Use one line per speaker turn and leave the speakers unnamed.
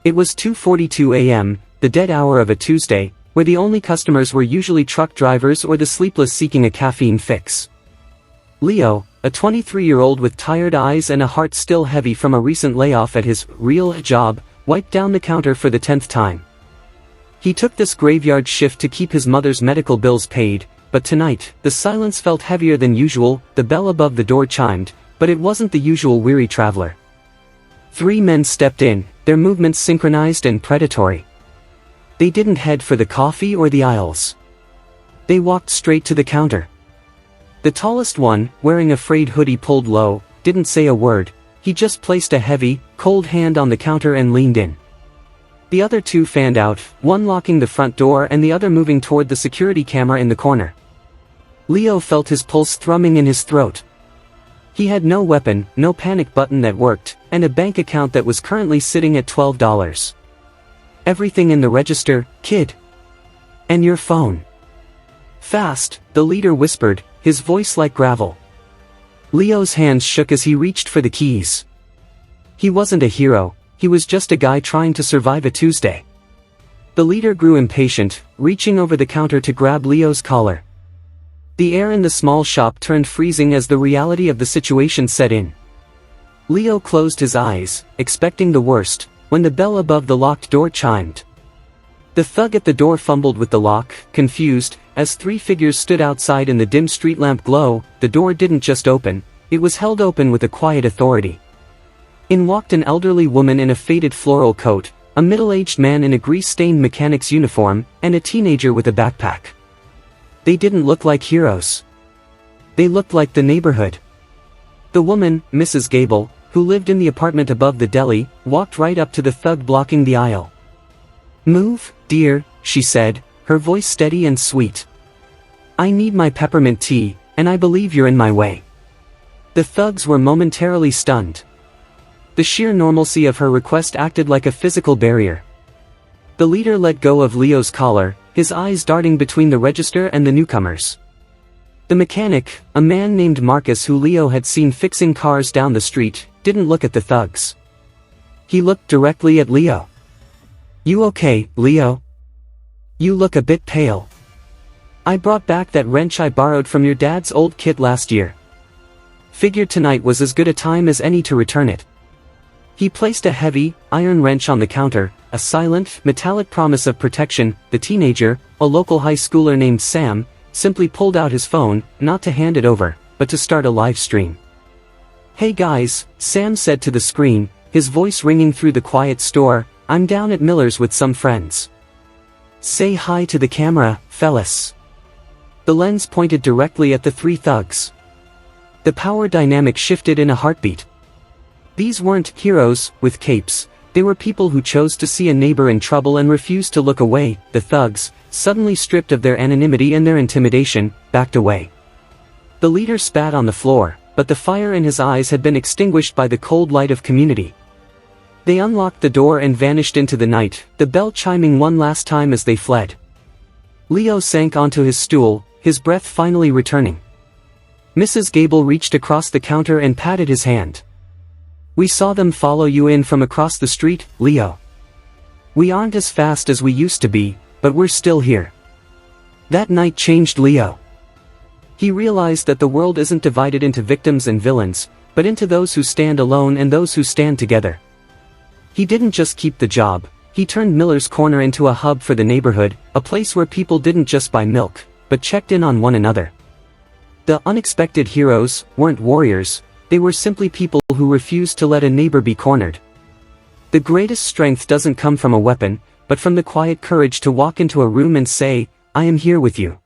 It was 2:42 a.m., the dead hour of a Tuesday, where the only customers were usually truck drivers or the sleepless seeking a caffeine fix. Leo, a 23-year-old with tired eyes and a heart still heavy from a recent layoff at his real job, wiped down the counter for the 10th time. He took this graveyard shift to keep his mother's medical bills paid, but tonight, the silence felt heavier than usual. The bell above the door chimed, but it wasn't the usual weary traveler. 3 men stepped in, their movements synchronized and predatory. They didn't head for the coffee or the aisles. They walked straight to the counter. The tallest one, wearing a frayed hoodie pulled low, didn't say a word. He just placed a heavy, cold hand on the counter and leaned in. The other 2 fanned out, one locking the front door and the other moving toward the security camera in the corner. Leo felt his pulse thrumming in his throat. He had no weapon, no panic button that worked, and a bank account that was currently sitting at $12. Everything in the register, kid. And your phone. Fast, the leader whispered, his voice like gravel. Leo's hands shook as he reached for the keys. He wasn't a hero, he was just a guy trying to survive a Tuesday. The leader grew impatient, reaching over the counter to grab Leo's collar. The air in the small shop turned freezing as the reality of the situation set in. Leo closed his eyes, expecting the worst, when the bell above the locked door chimed. The thug at the door fumbled with the lock, confused, as 3 figures stood outside in the dim street lamp glow. The door didn't just open, it was held open with a quiet authority. In walked an elderly woman in a faded floral coat, a middle-aged man in a grease-stained mechanic's uniform, and a teenager with a backpack. They didn't look like heroes. They looked like the neighborhood. The woman, Mrs. Gable, who lived in the apartment above the deli, walked right up to the thug blocking the aisle. "Move, dear," she said, her voice steady and sweet. "I need my peppermint tea, and I believe you're in my way." The thugs were momentarily stunned. The sheer normalcy of her request acted like a physical barrier. The leader let go of Leo's collar, his eyes darting between the register and the newcomers. The mechanic, a man named Marcus who Leo had seen fixing cars down the street, didn't look at the thugs. He looked directly at Leo. "You okay, Leo? You look a bit pale. I brought back that wrench I borrowed from your dad's old kit last year. Figured tonight was as good a time as any to return it." He placed a heavy, iron wrench on the counter, a silent, metallic promise of protection. The teenager, a local high schooler named Sam, simply pulled out his phone, not to hand it over, but to start a live stream. "Hey guys," Sam said to the screen, his voice ringing through the quiet store, "I'm down at Miller's with some friends. Say hi to the camera, fellas." The lens pointed directly at the 3 thugs. The power dynamic shifted in a heartbeat. These weren't heroes with capes, they were people who chose to see a neighbor in trouble and refused to look away. The thugs, suddenly stripped of their anonymity and their intimidation, backed away. The leader spat on the floor, but the fire in his eyes had been extinguished by the cold light of community. They unlocked the door and vanished into the night, the bell chiming one last time as they fled. Leo sank onto his stool, his breath finally returning. Mrs. Gable reached across the counter and patted his hand. "We saw them follow you in from across the street, Leo. We aren't as fast as we used to be, but we're still here." That night changed Leo. He realized that the world isn't divided into victims and villains, but into those who stand alone and those who stand together. He didn't just keep the job, he turned Miller's Corner into a hub for the neighborhood, a place where people didn't just buy milk, but checked in on one another. The unexpected heroes weren't warriors, they were simply people who refused to let a neighbor be cornered. The greatest strength doesn't come from a weapon, but from the quiet courage to walk into a room and say, "I am here with you."